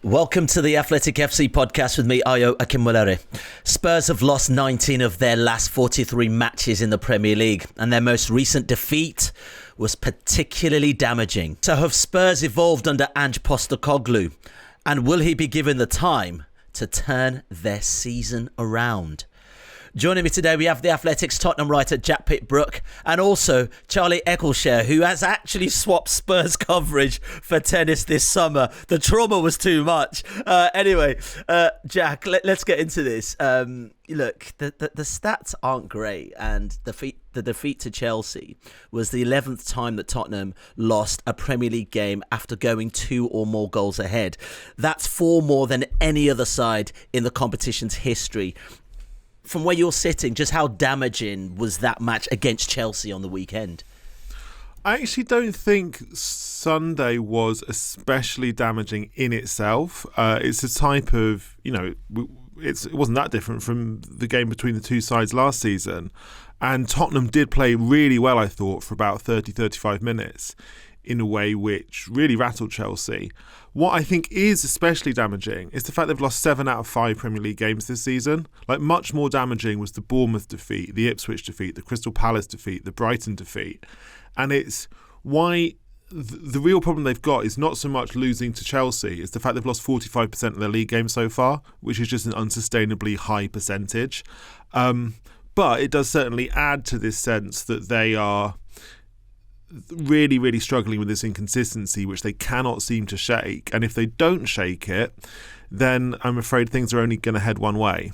Welcome to the Athletic FC podcast with me, Ayo Akinwolere. Spurs have lost 19 of their last 43 matches in the Premier League, and their most recent defeat was particularly damaging. So have Spurs evolved under Ange Postecoglou, and will he be given the time to turn their season around? Joining me today, we have the Athletic's Tottenham writer Jack Pitt-Brooke and also Charlie Eccleshare, who has actually swapped Spurs coverage for tennis this summer. The trauma was too much. Anyway, Jack, let's get into this. Look, the stats aren't great, and the defeat to Chelsea was the 11th time that Tottenham lost a Premier League game after going 2 or more goals ahead. That's 4 more than any other side in the competition's history. From where you're sitting, just how damaging was that match against Chelsea on the weekend? I actually don't think Sunday was especially damaging in itself. It's a type of, it wasn't that different from the game between the two sides last season. And Tottenham did play really well, I thought, for about 35 minutes in a way which really rattled Chelsea. What I think is especially damaging is the fact they've lost 7 out of 5 Premier League games this season. Much more damaging was the Bournemouth defeat, the Ipswich defeat, the Crystal Palace defeat, the Brighton defeat. And it's why the real problem they've got is not so much losing to Chelsea, it's the fact they've lost 45% of their league games so far, which is just an unsustainably high percentage. But it does certainly add to this sense that they are really, really struggling with this inconsistency, which they cannot seem to shake. And if they don't shake it, then I'm afraid things are only going to head one way.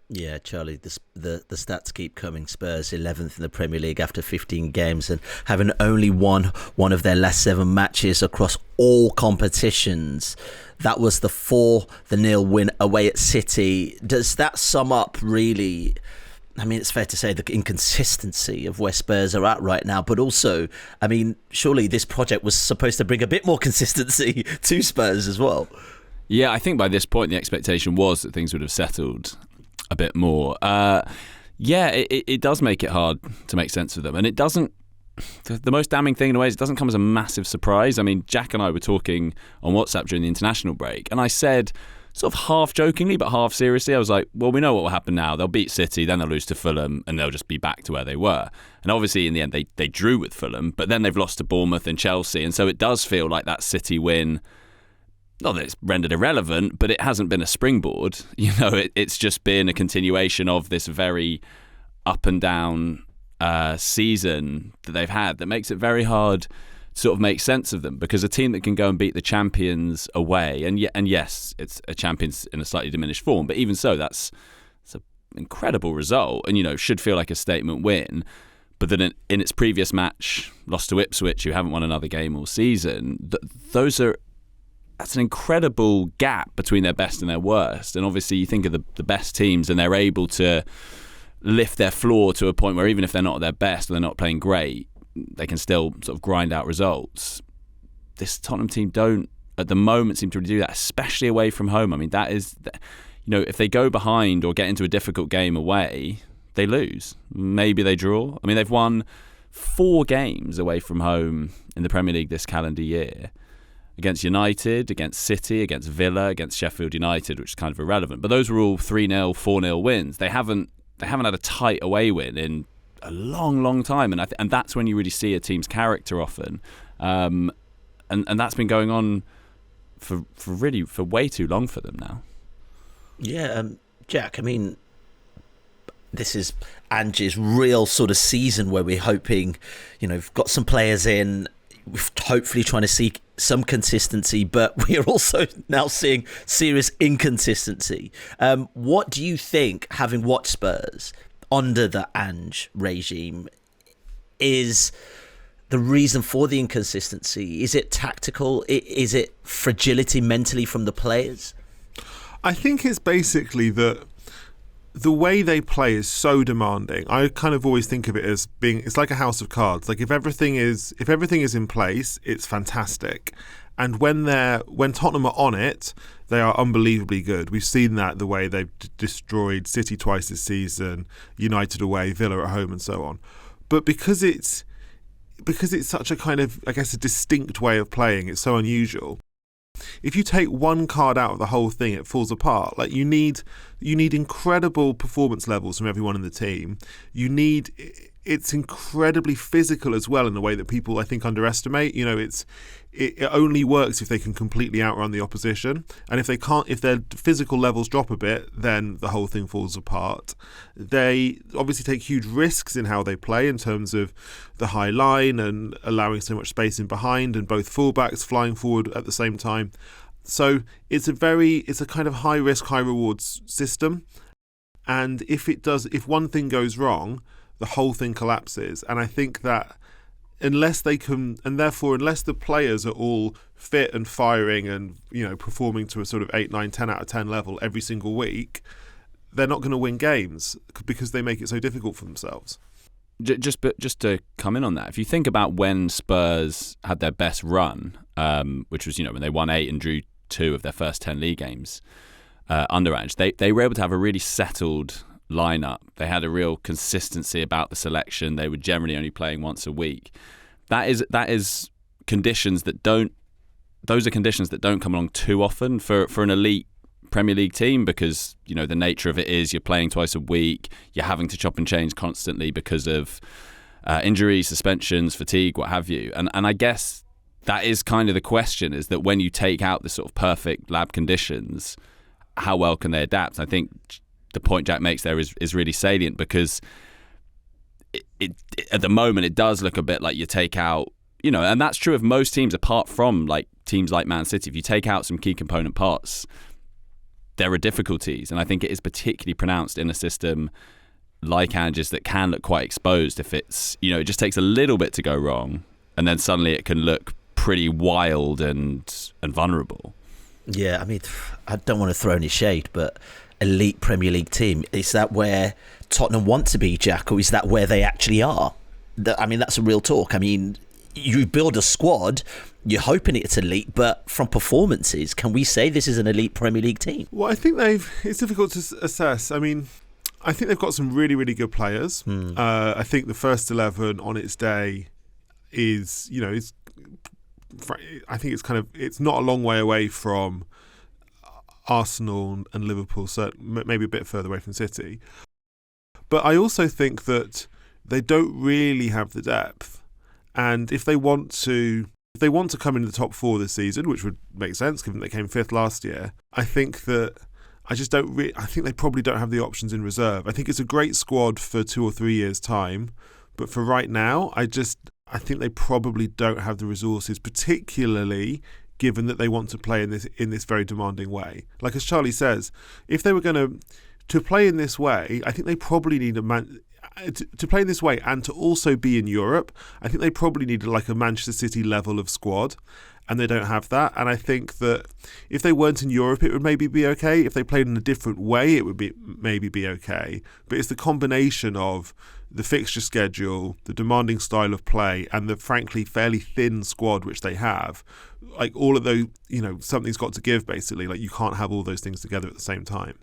Yeah, Charlie, the stats keep coming. Spurs 11th in the Premier League after 15 games and having only won one of their last 7 matches across all competitions. That was the 4-0 win away at City. Does that sum up really? I mean, it's fair to say the inconsistency of where Spurs are at right now, but also, I mean, surely this project was supposed to bring a bit more consistency to Spurs as well. Yeah, I think by this point the expectation was that things would have settled a bit more. It does make it hard to make sense of them, and it doesn't. The most damning thing in a way is it doesn't come as a massive surprise. I mean, Jack and I were talking on WhatsApp during the international break, and I said, sort of half jokingly but half seriously, I was like, well, we know what will happen now. They'll beat City, then they'll lose to Fulham, and they'll just be back to where they were. And obviously in the end they drew with Fulham, but then they've lost to Bournemouth and Chelsea, and so it does feel like that City win, not that it's rendered irrelevant, but it hasn't been a springboard. It's just been a continuation of this very up and down season that they've had that makes it very hard sort of make sense of them, because a team that can go and beat the champions away, and yes, it's a champions in a slightly diminished form, but even so, that's an incredible result, and should feel like a statement win. But then in its previous match, lost to Ipswich, who haven't won another game all season. That's an incredible gap between their best and their worst. And obviously, you think of the best teams, and they're able to lift their floor to a point where even if they're not at their best or they're not playing great, they can still sort of grind out results. This Tottenham team don't, at the moment, seem to do that, especially away from home. I mean, that is, if they go behind or get into a difficult game away, they lose. Maybe they draw. I mean, they've won 4 games away from home in the Premier League this calendar year. Against United, against City, against Villa, against Sheffield United, which is kind of irrelevant. But those were all 3-0, 4-0 wins. They haven't had a tight away win in a long, long time, and that's when you really see a team's character often, and that's been going on for way too long for them now. Yeah, Jack. I mean, this is Ange's real sort of season where we're hoping, we've got some players in. We're hopefully trying to see some consistency, but we are also now seeing serious inconsistency. What do you think, having watched Spurs under the Ange regime, is the reason for the inconsistency? Is it tactical? Is it fragility mentally from the players? I think it's basically that the way they play is so demanding. I kind of always think of it as being, it's like a house of cards. Like if everything is in place, it's fantastic. And when Tottenham are on it, they are unbelievably good. We've seen that the way they've destroyed City twice this season, United away, Villa at home, and so on. But because it's such a kind of, I guess, a distinct way of playing, it's so unusual. if you take one card out of the whole thing, it falls apart. Like you need incredible performance levels from everyone in the team. It's incredibly physical as well in a way that people I think underestimate. It only works if they can completely outrun the opposition, and if they can't, if their physical levels drop a bit, then the whole thing falls apart. They obviously take huge risks in how they play in terms of the high line and allowing so much space in behind, and both fullbacks flying forward at the same time. So it's a kind of high risk, high rewards system, and if one thing goes wrong, the whole thing collapses. And I think that unless the players are all fit and firing and performing to a sort of 8, 9, 10 out of 10 level every single week, they're not going to win games because they make it so difficult for themselves. Just to come in on that, if you think about when Spurs had their best run, which was when they won 8 and drew 2 of their first 10 league games under Ange, they were able to have a really settled lineup. They had a real consistency about the selection. They were generally only playing once a week. That is conditions that don't come along too often for an elite Premier League team, because the nature of it is you're playing twice a week, you're having to chop and change constantly because of injuries, suspensions, fatigue, what have you. And I guess that is kind of the question, is that when you take out the sort of perfect lab conditions, how well can they adapt? I think the point Jack makes there is really salient, because it at the moment it does look a bit like you take out, and that's true of most teams apart from like teams like Man City. If you take out some key component parts, there are difficulties, and I think it is particularly pronounced in a system like Ange's that can look quite exposed if it's it just takes a little bit to go wrong, and then suddenly it can look pretty wild and vulnerable. Yeah, I mean, I don't want to throw any shade, but elite Premier League team, is that where Tottenham want to be, Jack, or is that where they actually are? I mean, that's a real talk. I mean, you build a squad, you're hoping it's elite, but from performances, can we say this is an elite Premier League team? Well, I think it's difficult to assess. I mean, I think they've got some really, really good players. I think the first 11 on its day is, I think it's not a long way away from Arsenal and Liverpool, so maybe a bit further away from City. But I also think that they don't really have the depth, and if they want to come into the top 4 this season, which would make sense given they came 5th last year, I think that I think they probably don't have the options in reserve. I think it's a great squad for 2 or 3 years' time, but for right now, I think they probably don't have the resources, particularly given that they want to play in this very demanding way. Like as Charlie says, if they were going to play in this way, I think they probably need to play in this way and to also be in Europe. I think they probably need like a Manchester City level of squad, and they don't have that. And I think that if they weren't in Europe, it would maybe be okay. If they played in a different way, it would maybe be okay. But it's the combination of the fixture schedule, the demanding style of play, and the frankly fairly thin squad which they have. Like all of those, something's got to give basically. Like you can't have all those things together at the same time.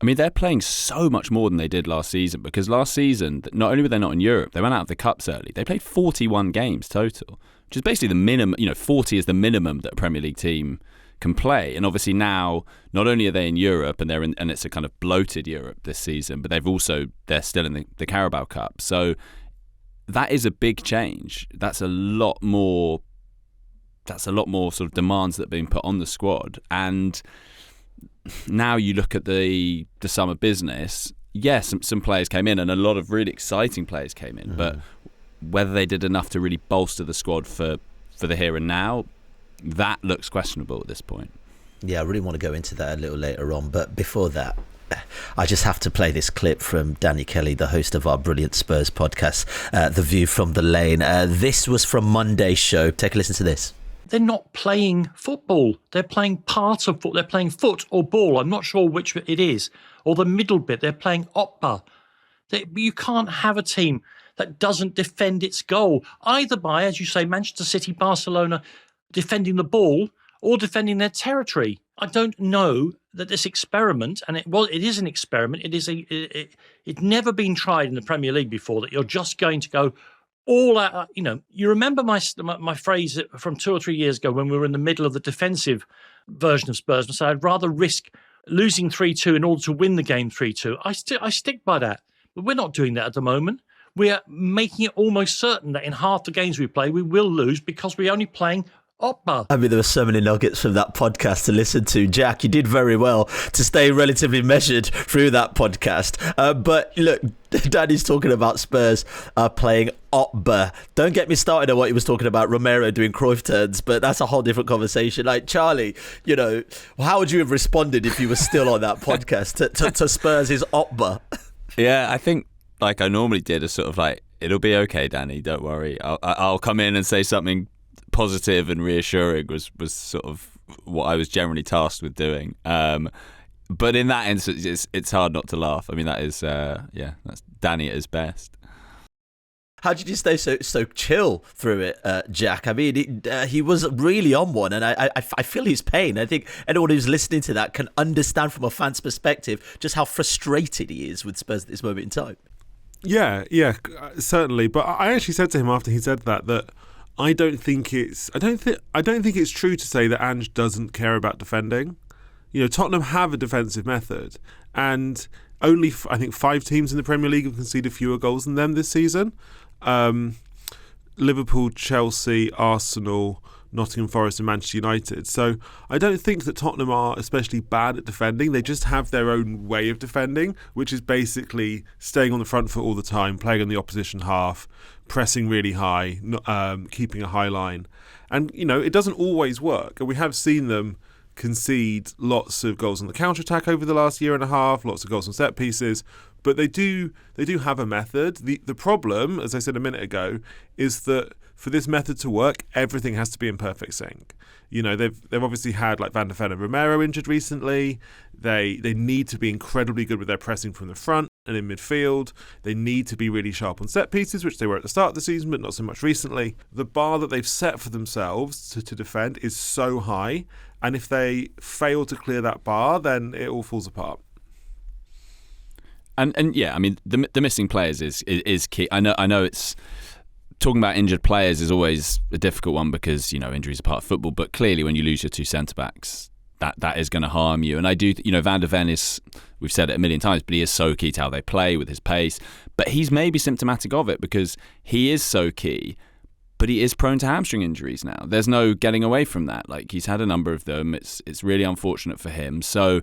I mean, they're playing so much more than they did last season, because last season, not only were they not in Europe, they went out of the Cups early. They played 41 games total, which is basically the minimum. 40 is the minimum that a Premier League team can play. And obviously now, not only are they in Europe and and it's a kind of bloated Europe this season, but they're still in the Carabao Cup. So that is a big change. That's a lot more sort of demands that are being put on the squad. And now you look at the summer business, yes, some players came in and a lot of really exciting players came in, but whether they did enough to really bolster the squad for the here and now, that looks questionable at this point. Yeah, I really want to go into that a little later on, but before that, I just have to play this clip from Danny Kelly, the host of our brilliant Spurs podcast, The View from the Lane. This was from Monday's show. Take a listen to this. They're not playing football. They're playing part of football. They're playing foot or ball. I'm not sure which it is. Or the middle bit. They're playing otba. You can't have a team that doesn't defend its goal, either by, as you say, Manchester City, Barcelona defending the ball or defending their territory. I don't know that this experiment, and it is an experiment. It's never been tried in the Premier League before, that you're just going to go all out, you remember my phrase from 2 or 3 years ago when we were in the middle of the defensive version of Spurs, and said I'd rather risk losing 3-2 in order to win the game 3-2. I stick by that, but we're not doing that at the moment. We are making it almost certain that in half the games we play, we will lose because we're only playing otba. I mean, there were so many nuggets from that podcast to listen to. Jack, you did very well to stay relatively measured through that podcast. But look, Danny's talking about Spurs playing otba. Don't get me started on what he was talking about, Romero doing Cruyff turns, but that's a whole different conversation. Like, Charlie, how would you have responded if you were still on that podcast to Spurs' otba? Yeah, I think like I normally did, a sort of like, it'll be okay, Danny, don't worry. I'll come in and say something positive and reassuring was sort of what I was generally tasked with doing. But in that instance, it's hard not to laugh. I mean, that is, that's Danny at his best. How did you stay so chill through it, Jack? I mean, he was really on one, and I feel his pain. I think anyone who's listening to that can understand from a fan's perspective just how frustrated he is with Spurs at this moment in time. Yeah, certainly. But I actually said to him after he said that I don't think it's true to say that Ange doesn't care about defending. Tottenham have a defensive method, and only I think 5 teams in the Premier League have conceded fewer goals than them this season. Liverpool, Chelsea, Arsenal, Nottingham Forest and Manchester United. So I don't think that Tottenham are especially bad at defending. They just have their own way of defending, which is basically staying on the front foot all the time, playing on the opposition half, pressing really high, keeping a high line. And, it doesn't always work. And we have seen them concede lots of goals on the counter-attack over the last year and a half, lots of goals on set pieces, but they do have a method. The problem, as I said a minute ago, is that for this method to work, everything has to be in perfect sync. They've obviously had like Van der Ven and Romero injured recently. They need to be incredibly good with their pressing from the front and in midfield. They need to be really sharp on set pieces, which they were at the start of the season, but not so much recently. The bar that they've set for themselves to defend is so high, and if they fail to clear that bar, then it all falls apart. And yeah, I mean, the missing players is key. I know it's talking about injured players is always a difficult one because injuries are part of football. But clearly, when you lose your 2 centre backs, that is going to harm you. And I do, Van der Ven is, we've said it a million times, but he is so key to how they play with his pace. But he's maybe symptomatic of it because he is so key, but he is prone to hamstring injuries now. There's no getting away from that. Like, he's had a number of them. It's really unfortunate for him. So,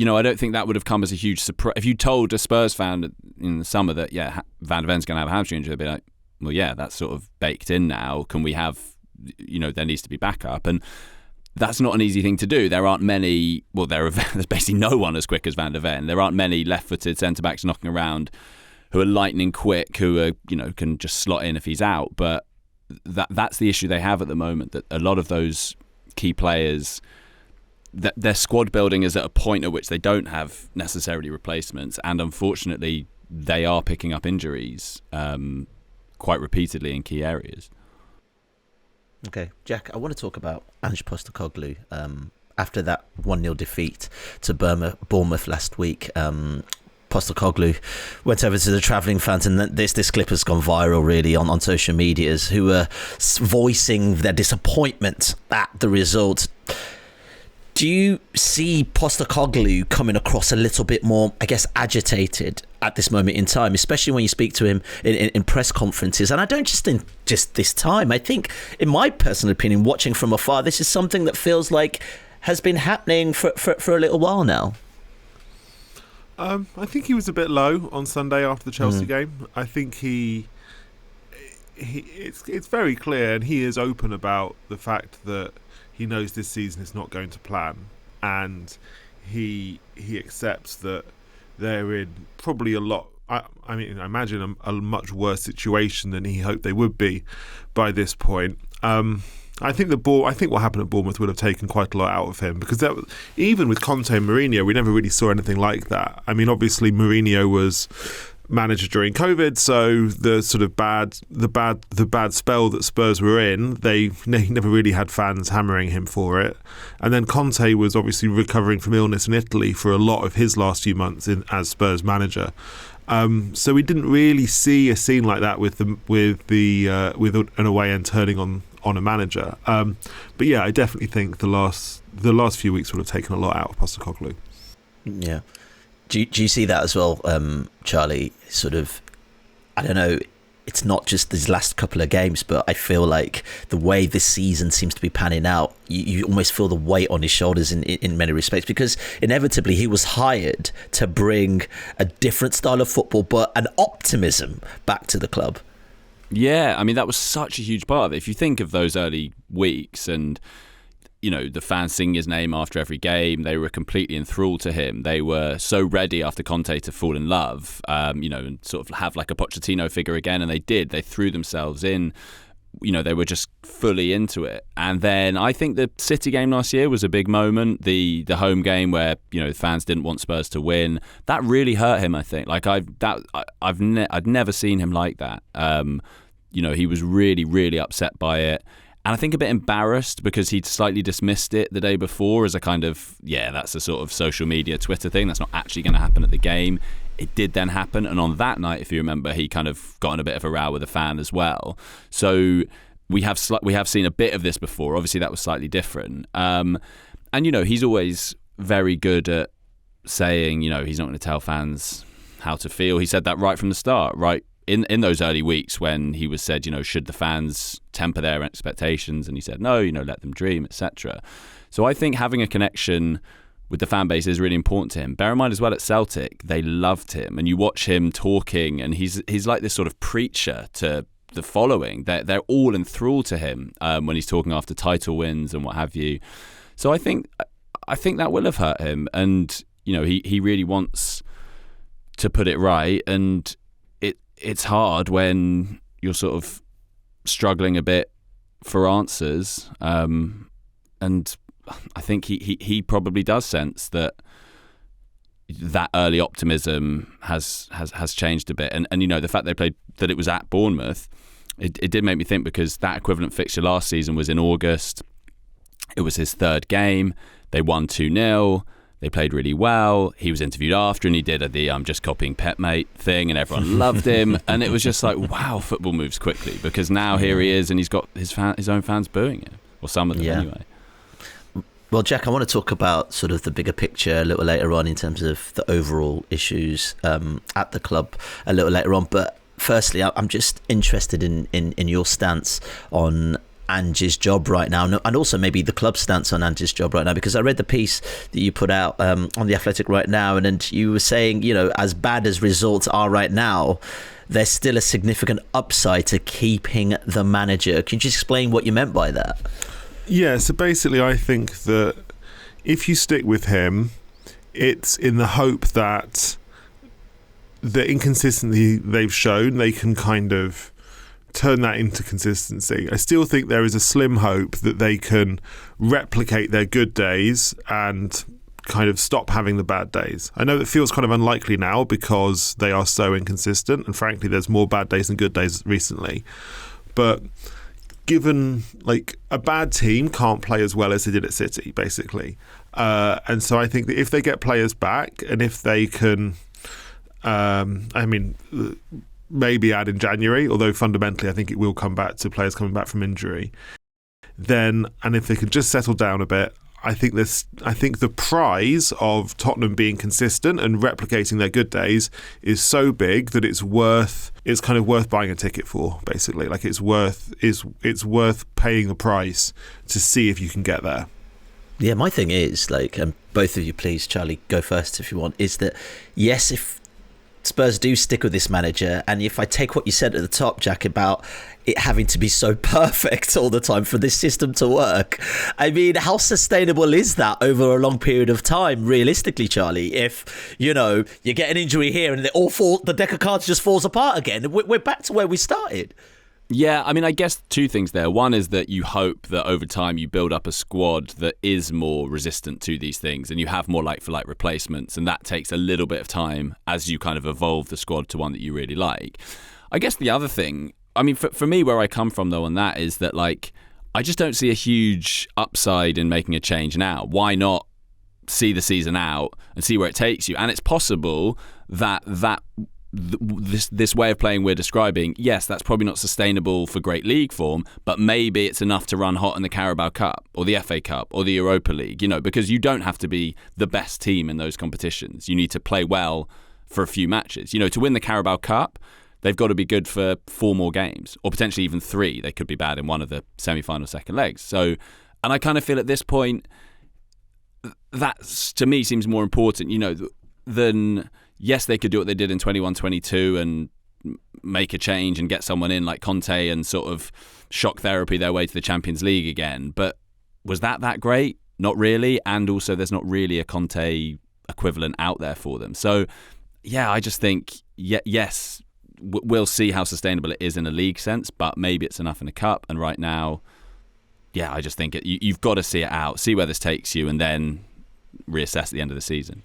I don't think that would have come as a huge surprise. If you told a Spurs fan in the summer that, Van der Ven's going to have a hamstring injury, they'd be like, well, yeah, that's sort of baked in now. Can we have, there needs to be backup. And that's not an easy thing to do. There aren't many, there's basically no one as quick as Van der Ven. There aren't many left-footed centre-backs knocking around who are lightning quick, who are, can just slot in if he's out. But that's the issue they have at the moment, that a lot of those key players, that their squad building is at a point at which they don't have necessarily replacements, and unfortunately they are picking up injuries quite repeatedly in key areas. Okay, Jack, I want to talk about Ange Postecoglou. After that 1-0 defeat to Bournemouth last week, Postecoglou went over to the travelling fans, and this clip has gone viral really on social medias, who were voicing their disappointment at the result. Do you see Postecoglou coming across a little bit more, I guess, agitated at this moment in time, especially when you speak to him in press conferences? And I don't just think just this time. I think, in my personal opinion, watching from afar, this is something that feels like has been happening for a little while now. I think he was a bit low on Sunday after the Chelsea game. I think it's very clear, and he is open about the fact that he knows this season is not going to plan, and he accepts that they're in probably a lot. I imagine a much worse situation than he hoped they would be by this point. I think what happened at Bournemouth would have taken quite a lot out of him, because even with Conte and Mourinho, we never really saw anything like that. I mean, obviously Mourinho was manager during COVID, so the sort of the bad spell that Spurs were in, they never really had fans hammering him for it. And then Conte was obviously recovering from illness in Italy for a lot of his last few months as Spurs manager. So we didn't really see a scene like that with an away end turning on a manager. But yeah, I definitely think the last few weeks would have taken a lot out of Postecoglou. Yeah. Do you see that as well, Charlie? Sort of, I don't know, it's not just these last couple of games, but I feel like the way this season seems to be panning out, you almost feel the weight on his shoulders in many respects, because inevitably he was hired to bring a different style of football, but an optimism back to the club. Yeah, I mean, that was such a huge part of it. If you think of those early weeks and, you know, the fans singing his name after every game, they were completely enthralled to him. They were so ready after Conte to fall in love, you know, and sort of have like a Pochettino figure again. And they did. They threw themselves in. You know, they were just fully into it. And then I think the City game last year was a big moment. The home game where, you know, the fans didn't want Spurs to win. That really hurt him, I think. Like I'd never seen him like that. You know, he was really, really upset by it. And I think a bit embarrassed because he'd slightly dismissed it the day before as a kind of, yeah, that's a sort of social media Twitter thing. That's not actually going to happen at the game. It did then happen. And on that night, if you remember, he kind of got in a bit of a row with a fan as well. So we have seen a bit of this before. Obviously, that was slightly different. And, you know, he's always very good at saying, you know, he's not going to tell fans how to feel. He said that right from the start, right? In those early weeks when he was said, you know, should the fans temper their expectations? And he said, no, you know, let them dream, etc. So I think having a connection with the fan base is really important to him. Bear in mind as well at Celtic, they loved him. And you watch him talking and he's like this sort of preacher to the following. They're all enthralled to him when he's talking after title wins and what have you. So I think that will have hurt him. And, you know, he really wants to put it right. And it's hard when you're sort of struggling a bit for answers, and I think he probably does sense that early optimism has changed a bit, and you know, the fact they played that it was at Bournemouth, it did make me think, because that equivalent fixture last season was in August. It was his third game. They won 2-0. They played really well. He was interviewed after and he did the I'm just copying Pep mate thing, and everyone loved him. And it was just like, wow, football moves quickly, because now here he is and he's got his own fans booing him, or some of them anyway. Well, Jack, I want to talk about sort of the bigger picture a little later on in terms of the overall issues at the club a little later on. But firstly, I'm just interested in your stance on Ange's job right now, and also maybe the club's stance on Ange's job right now, because I read the piece that you put out on The Athletic right now, and you were saying, you know, as bad as results are right now, there's still a significant upside to keeping the manager. Can you just explain what you meant by that? Yeah, so basically I think that if you stick with him, it's in the hope that the inconsistency they've shown, they can kind of turn that into consistency. I still think there is a slim hope that they can replicate their good days and kind of stop having the bad days. I know it feels kind of unlikely now because they are so inconsistent, and frankly there's more bad days than good days recently. But given, like, a bad team can't play as well as they did at City, basically. And so I think that if they get players back, and if they can, maybe add in January, although fundamentally I think it will come back to players coming back from injury. Then, and if they can just settle down a bit, I think the prize of Tottenham being consistent and replicating their good days is so big that it's kind of worth buying a ticket for, basically. Like it's worth paying the price to see if you can get there. Yeah, my thing is, like, and both of you please, Charlie, go first if you want, is that yes, if Spurs do stick with this manager, and if I take what you said at the top, Jack, about it having to be so perfect all the time for this system to work, I mean, how sustainable is that over a long period of time, realistically, Charlie? If, you know, you get an injury here and the deck of cards just falls apart again, we're back to where we started. Yeah, I mean, I guess two things there. One is that you hope that over time you build up a squad that is more resistant to these things, and you have more like-for-like replacements, and that takes a little bit of time as you kind of evolve the squad to one that you really like. I guess the other thing, I mean, for me, where I come from, though, on that is that, like, I just don't see a huge upside in making a change now. Why not see the season out and see where it takes you? And it's possible that this way of playing we're describing, yes, that's probably not sustainable for great league form, but maybe it's enough to run hot in the Carabao Cup or the FA Cup or the Europa League, because you don't have to be the best team in those competitions. You need to play well for a few matches. To win the Carabao Cup, they've got to be good for 4 more games, or potentially even 3. They could be bad in one of the semi-final second legs. So, and I kind of feel at this point, that to me seems more important, than, yes, they could do what they did in 21-22 and make a change and get someone in like Conte and sort of shock therapy their way to the Champions League again. But was that great? Not really. And also there's not really a Conte equivalent out there for them. So, yeah, I just think, yes, we'll see how sustainable it is in a league sense, but maybe it's enough in a cup. And right now, yeah, I just think you've got to see it out, see where this takes you, and then reassess at the end of the season.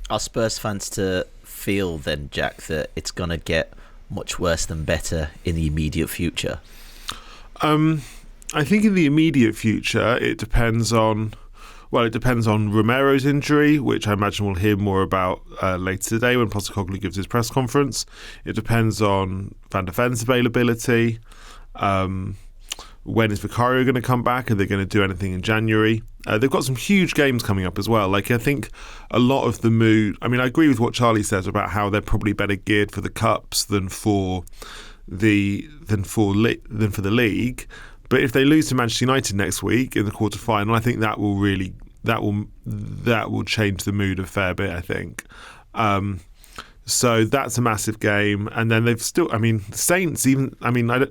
Are Spurs fans to feel then, Jack, that it's going to get much worse than better in the immediate future? I think in the immediate future, it depends on Romero's injury, which I imagine we'll hear more about later today when Postecoglou gives his press conference. It depends on Van der Ven's availability. When is Vicario going to come back? Are they going to do anything in January? They've got some huge games coming up as well. Like, I think a lot of the mood... I mean, I agree with what Charlie says about how they're probably better geared for the Cups than for the league. But if they lose to Manchester United next week in the quarter-final, I think that will change the mood a fair bit, I think. So that's a massive game. And then they've still, Saints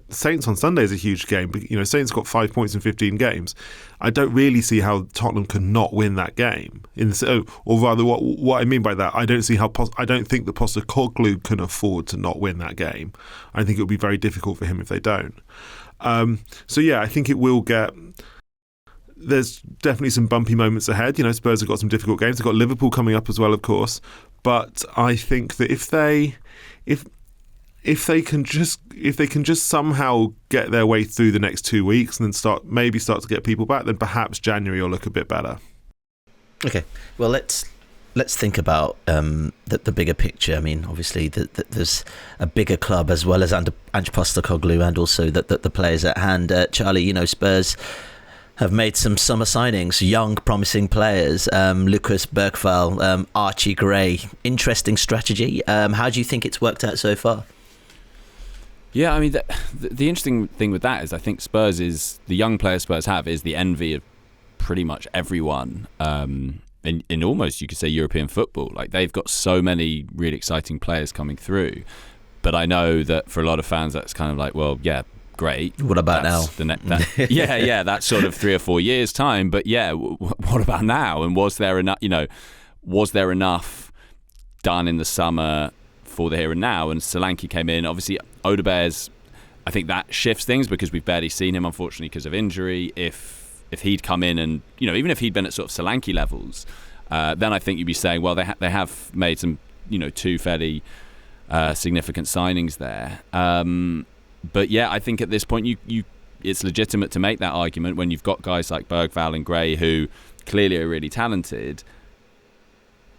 Saints on Sunday is a huge game. But, Saints got 5 points in 15 games. I don't really see how Tottenham can not win that game. Or rather, what I mean by that, I don't think that Postecoglou can afford to not win that game. I think it would be very difficult for him if they don't. So yeah, I think it will get... There's definitely some bumpy moments ahead. Spurs have got some difficult games. They've got Liverpool coming up as well, of course. But I think that if they can just somehow get their way through the next 2 weeks and then start to get people back, then perhaps January will look a bit better. Okay, well let's think about the bigger picture. Obviously there's a bigger club as well as Ange Postecoglou and also the players at hand. Charlie, Spurs have made some summer signings, young, promising players. Lucas Bergvall, Archie Gray. Interesting strategy. How do you think it's worked out so far? Yeah, the interesting thing with that is I think the young players Spurs have is the envy of pretty much everyone in almost, you could say, European football. Like, they've got so many really exciting players coming through. But I know that for a lot of fans, that's kind of like, well, yeah, great. What about now? That's sort of 3 or 4 years' time. But yeah, what about now? And was there enough done in the summer for the here and now? And Solanke came in. Obviously, Odebear's, I think that shifts things because we've barely seen him, unfortunately, because of injury. If he'd come in and, even if he'd been at sort of Solanke levels, then I think you'd be saying, well, they have made some, 2 fairly significant signings there. But yeah, I think at this point, it's legitimate to make that argument when you've got guys like Bergvall and Gray who clearly are really talented,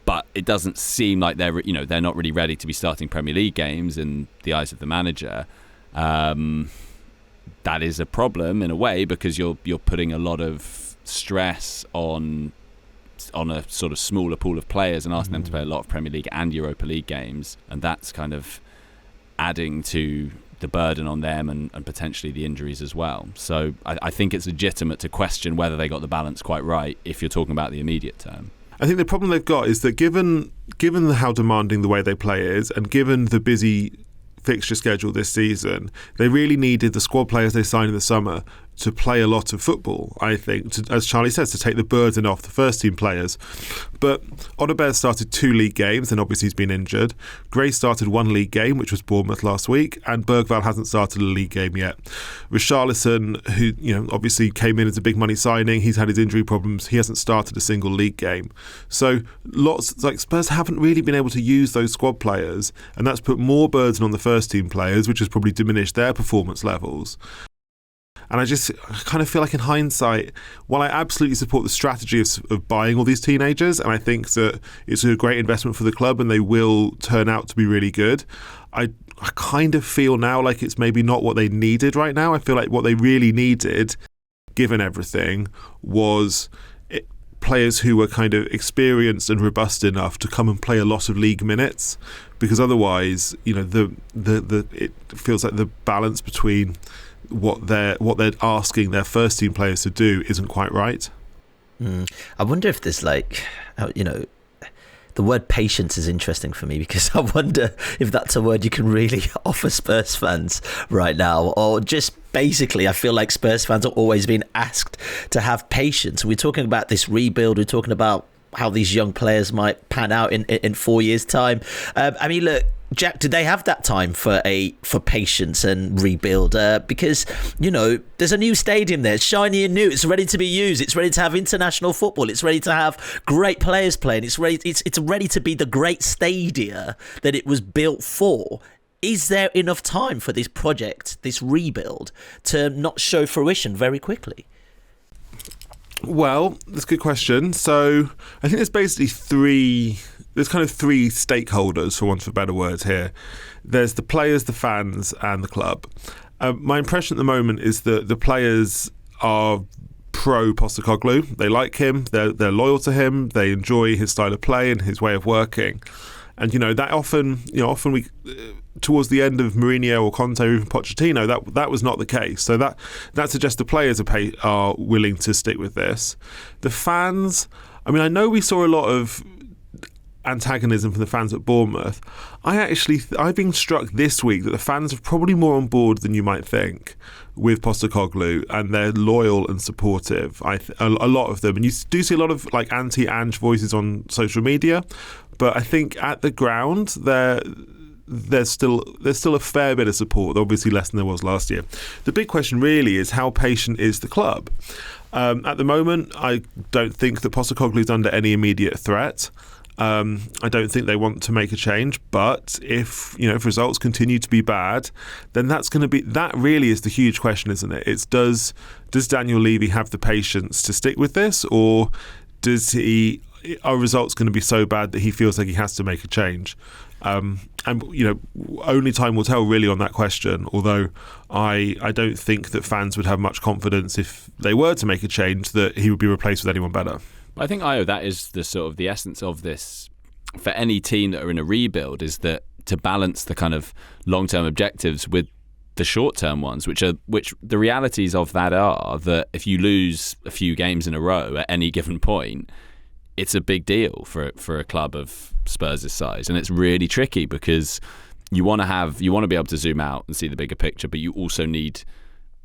but it doesn't seem like they're not really ready to be starting Premier League games in the eyes of the manager. That is a problem in a way because you're putting a lot of stress on a sort of smaller pool of players and asking them to play a lot of Premier League and Europa League games, and that's kind of adding to the burden on them and potentially the injuries as well. So I think it's legitimate to question whether they got the balance quite right if you're talking about the immediate term. I think the problem they've got is that given how demanding the way they play is and given the busy fixture schedule this season, they really needed the squad players they signed in the summer to play a lot of football, I think, as Charlie says, to take the burden off the first team players. But Odebear started 2 league games, and obviously he's been injured. Gray started 1 league game, which was Bournemouth last week, and Bergvall hasn't started a league game yet. Richarlison, who obviously came in as a big money signing, he's had his injury problems. He hasn't started a single league game. So Spurs haven't really been able to use those squad players, and that's put more burden on the first team players, which has probably diminished their performance levels. And I kind of feel like in hindsight, while I absolutely support the strategy of buying all these teenagers, and I think that it's a great investment for the club and they will turn out to be really good, I kind of feel now like it's maybe not what they needed right now. I feel like what they really needed, given everything, was players who were kind of experienced and robust enough to come and play a lot of league minutes, because otherwise, you know, it feels like the balance between what they're asking their first team players to do isn't quite right. I wonder if there's the word patience is interesting for me, because I wonder if that's a word you can really offer Spurs fans right now, or just basically I feel like Spurs fans are always being asked to have patience. We're talking about this rebuild, we're talking about how these young players might pan out in 4 years' time. I mean, look, Jack, do they have that time for patience and rebuild? Because, you know, there's a new stadium there. It's shiny and new. It's ready to be used. It's ready to have international football. It's ready to have great players playing. It's ready to be the great stadia that it was built for. Is there enough time for this project, this rebuild, to not show fruition very quickly? Well, that's a good question. So I think there's basically three stakeholders, for want of better words here. There's the players, the fans, and the club. My impression at the moment is that the players are pro Postecoglou. They like him. They're loyal to him. They enjoy his style of play and his way of working. And that often we towards the end of Mourinho or Conte or even Pochettino, that was not the case. So that suggests the players are willing to stick with this. The fans, I mean, I know we saw a lot of antagonism from the fans at Bournemouth. I've been struck this week that the fans are probably more on board than you might think with Postecoglou, and they're loyal and supportive. A lot of them, and you do see a lot of like anti-Ange voices on social media, but I think at the ground there's still a fair bit of support, obviously less than there was last year. The big question really is, how patient is the club? At the moment, I don't think that Postecoglou is under any immediate threat. I don't think they want to make a change, but if results continue to be bad, then that really is the huge question, isn't it? It's does Daniel Levy have the patience to stick with this, or are results going to be so bad that he feels like he has to make a change? And only time will tell really on that question, although I don't think that fans would have much confidence if they were to make a change that he would be replaced with anyone better. I think, Ayo, that is the sort of the essence of this for any team that are in a rebuild, is that to balance the kind of long-term objectives with the short-term ones, which the realities of that are that if you lose a few games in a row at any given point, it's a big deal for a club of Spurs' size, and it's really tricky because you want to be able to zoom out and see the bigger picture, but you also need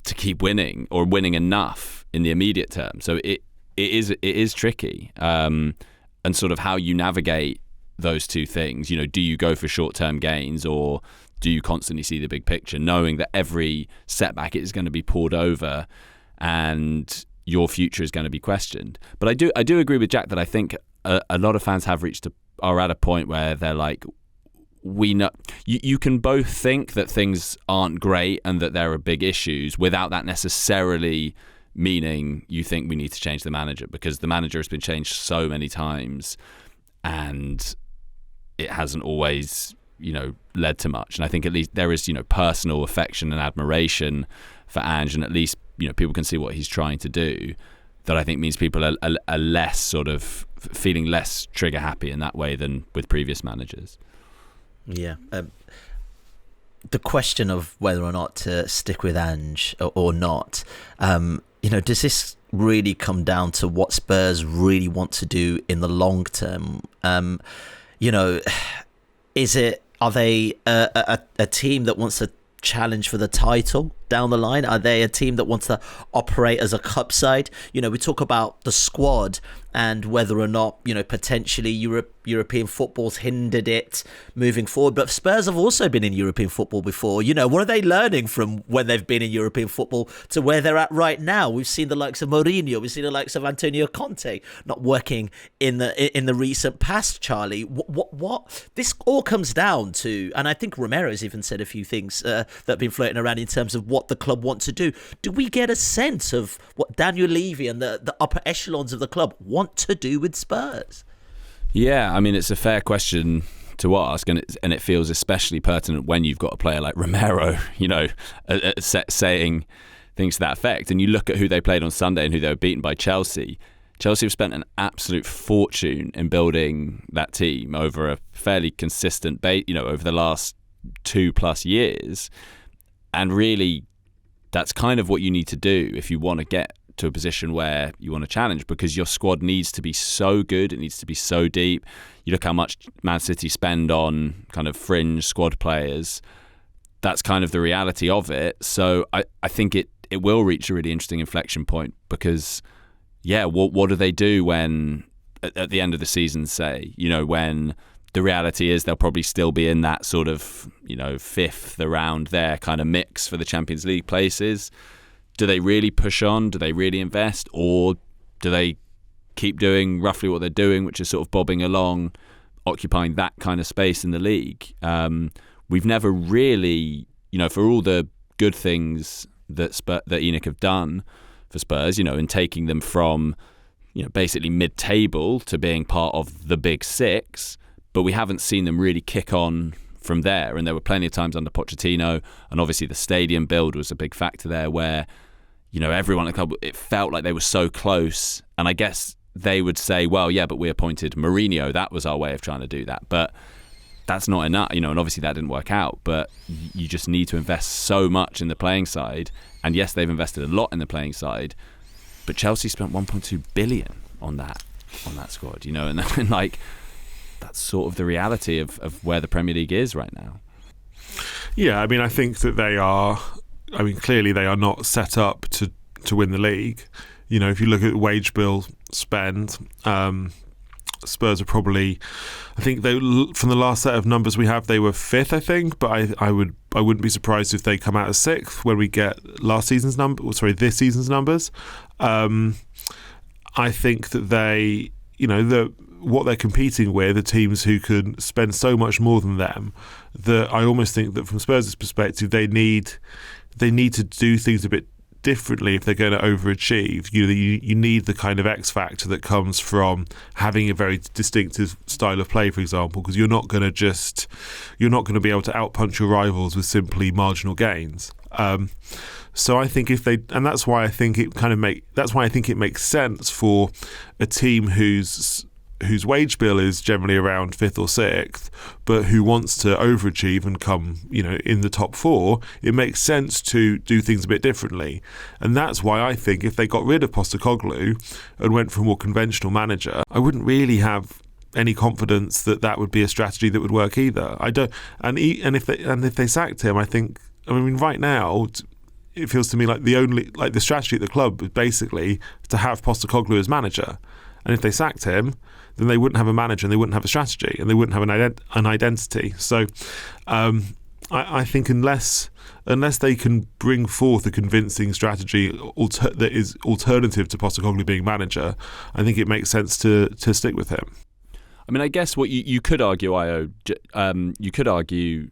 to keep winning, or winning enough in the immediate term. So it is tricky, and sort of how you navigate those two things. Do you go for short-term gains, or do you constantly see the big picture, knowing that every setback is going to be poured over and your future is going to be questioned? But I do agree with Jack that I think a lot of fans are at a point where they're like, we know you can both think that things aren't great and that there are big issues without that necessarily meaning you think we need to change the manager, because the manager has been changed so many times and it hasn't always led to much. And I think at least there is personal affection and admiration for Ange, and at least people can see what he's trying to do, that I think means people are less sort of feeling less trigger happy in that way than with previous managers. Yeah. The question of whether or not to stick with Ange or not, does this really come down to what Spurs really want to do in the long term? Are they a team that wants to challenge for the title down the line? Are they a team that wants to operate as a cup side? We talk about the squad and whether or not, potentially European football's hindered it moving forward. But Spurs have also been in European football before. What are they learning from when they've been in European football to where they're at right now? We've seen the likes of Mourinho, we've seen the likes of Antonio Conte not working in the recent past, Charlie. What this all comes down to, and I think Romero's even said a few things that have been floating around in terms of what what the club want to do. Do we get a sense of what Daniel Levy and the upper echelons of the club want to do with Spurs? Yeah, I mean, it's a fair question to ask, and it feels especially pertinent when you've got a player like Romero, saying things to that effect. And you look at who they played on Sunday and who they were beaten by Chelsea. Chelsea have spent an absolute fortune in building that team over a fairly consistent base, over the last 2+ years. And really, that's kind of what you need to do if you want to get to a position where you want to challenge, because your squad needs to be so good, it needs to be so deep. You look how much Man City spend on kind of fringe squad players. That's kind of the reality of it. So I think it will reach a really interesting inflection point, because what do they do when at the end of the season, say, when the reality is they'll probably still be in that sort of, fifth around there kind of mix for the Champions League places. Do they really push on? Do they really invest? Or do they keep doing roughly what they're doing, which is sort of bobbing along, occupying that kind of space in the league? We've never really, for all the good things that ENIC have done for Spurs, in taking them from, basically mid-table to being part of the big six, but we haven't seen them really kick on from there. And there were plenty of times under Pochettino, and obviously the stadium build was a big factor there, where everyone at the club, it felt like they were so close. And I guess they would say, well, yeah, but we appointed Mourinho, that was our way of trying to do that. But that's not enough, and obviously that didn't work out. But you just need to invest so much in the playing side. And yes, they've invested a lot in the playing side, but Chelsea spent 1.2 billion on that squad, and like, that's sort of the reality of where the Premier League is right now. Yeah, I mean, I think that clearly they are not set up to win the league. If you look at wage bill spend, Spurs are probably, I think from the last set of numbers we have, they were fifth, I think, but I wouldn't be surprised if they come out as sixth when we get this season's numbers. I think that they, what they're competing with are teams who could spend so much more than them, that I almost think that from Spurs' perspective, they need to do things a bit differently if they're going to overachieve. You need the kind of X factor that comes from having a very distinctive style of play, for example, because you're not going to be able to outpunch your rivals with simply marginal gains. So I think that's why I think it makes sense for a team whose wage bill is generally around fifth or sixth, but who wants to overachieve and come, in the top four. It makes sense to do things a bit differently. And that's why I think if they got rid of Postecoglou and went for a more conventional manager, I wouldn't really have any confidence that would be a strategy that would work either. I don't. And if they sacked him, right now, it feels to me like the strategy at the club is basically to have Postecoglou as manager. And if they sacked him, then they wouldn't have a manager, and they wouldn't have a strategy, and they wouldn't have an identity. So I think unless they can bring forth a convincing strategy that is alternative to Postecoglou being manager, I think it makes sense to stick with him. I mean, I guess what you could argue, Ayo, you could argue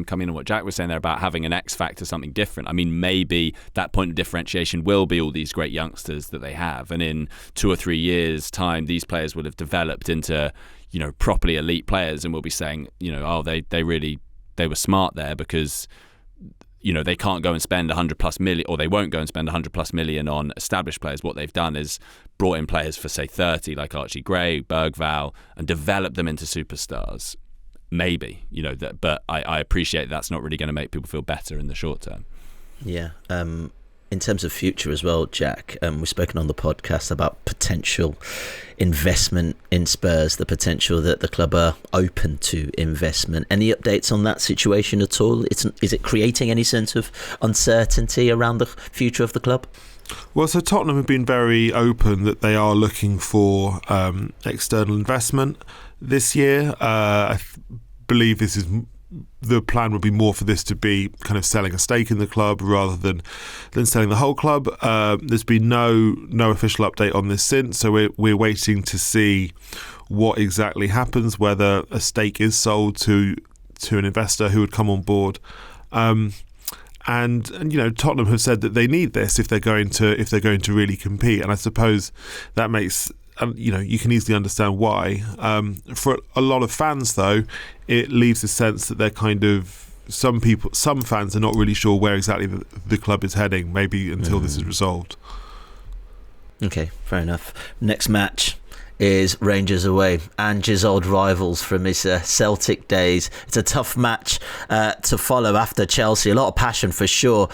coming on what Jack was saying there about having an X factor, something different. I mean, maybe that point of differentiation will be all these great youngsters that they have, and in 2 or 3 years' time, these players will have developed into, properly elite players, and we'll be saying, they were smart there, because they can't go and spend 100+ million, or they won't go and spend 100+ million on established players. What they've done is brought in players for, say, 30, like Archie Gray, Bergvall, and developed them into superstars. Maybe, but I appreciate that's not really going to make people feel better in the short term. Yeah. In terms of future as well, Jack, we've spoken on the podcast about potential investment in Spurs, the potential that the club are open to investment. Any updates on that situation at all? Is it creating any sense of uncertainty around the future of the club? Well, so Tottenham have been very open that they are looking for external investment this year. I believe the plan would be more for this to be kind of selling a stake in the club rather than selling the whole club. There's been no official update on this since, so we're waiting to see what exactly happens, whether a stake is sold to an investor who would come on board. And Tottenham have said that they need this if they're going to really compete, and I suppose that makes you can easily understand why. For a lot of fans, though, it leaves a sense that they're kind of some fans are not really sure where exactly the club is heading, maybe until this is resolved. Okay, fair enough. Next match is Rangers away. Ange's old rivals from his Celtic days. It's a tough match to follow after Chelsea. A lot of passion for sure.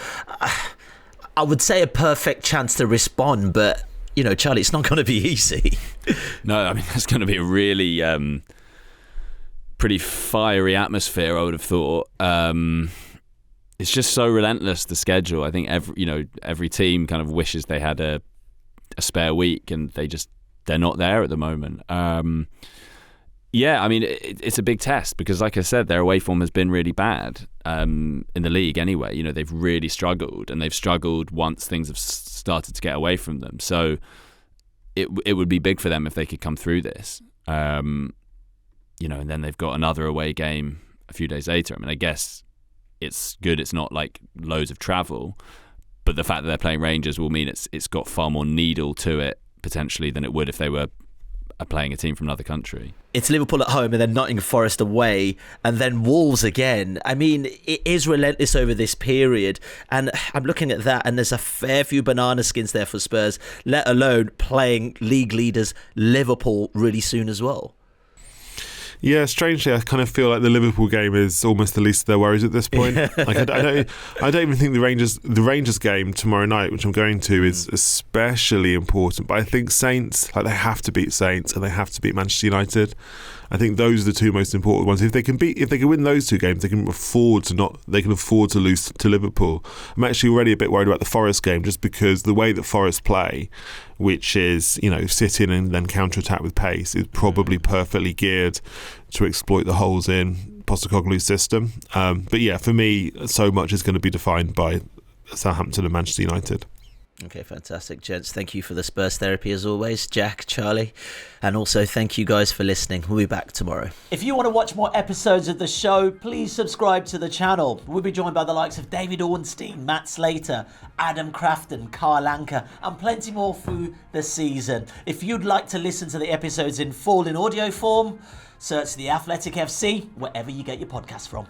I would say a perfect chance to respond, but Charlie, it's not going to be easy. No, I mean, it's going to be a really pretty fiery atmosphere, I would have thought. It's just so relentless, the schedule. I think every team kind of wishes they had a spare week, and they're not there at the moment. Yeah, I mean, it's a big test because, like I said, their away form has been really bad in the league anyway. They've really struggled, and they've struggled once things have started to get away from them. So it would be big for them if they could come through this. And then they've got another away game a few days later. I mean, I guess it's good it's not like loads of travel, but the fact that they're playing Rangers will mean it's got far more needle to it potentially than it would if they were playing a team from another country. It's Liverpool at home and then Nottingham Forest away and then Wolves again. I mean, it is relentless over this period, and I'm looking at that and there's a fair few banana skins there for Spurs, let alone playing league leaders Liverpool really soon as well. Yeah, strangely, I kind of feel like the Liverpool game is almost the least of their worries at this point. Like, I don't even think the Rangers game tomorrow night, which I'm going to, is especially important. But I think Saints, they have to beat Saints and they have to beat Manchester United. I think those are the two most important ones. If they can win those two games, they can afford to lose to Liverpool. I'm actually already a bit worried about the Forest game, just because the way that Forest play, which is sit in and then counter attack with pace, is probably perfectly geared to exploit the holes in Postecoglou's system. But yeah, for me, so much is going to be defined by Southampton and Manchester United. Okay, fantastic, gents. Thank you for the Spurs therapy as always, Jack, Charlie, and also thank you guys for listening. We'll be back tomorrow. If you want to watch more episodes of the show, please subscribe to the channel. We'll be joined by the likes of David Ornstein, Matt Slater, Adam Crafton, Carl Anker, and plenty more through the season. If you'd like to listen to the episodes in full in audio form, search The Athletic FC wherever you get your podcasts from.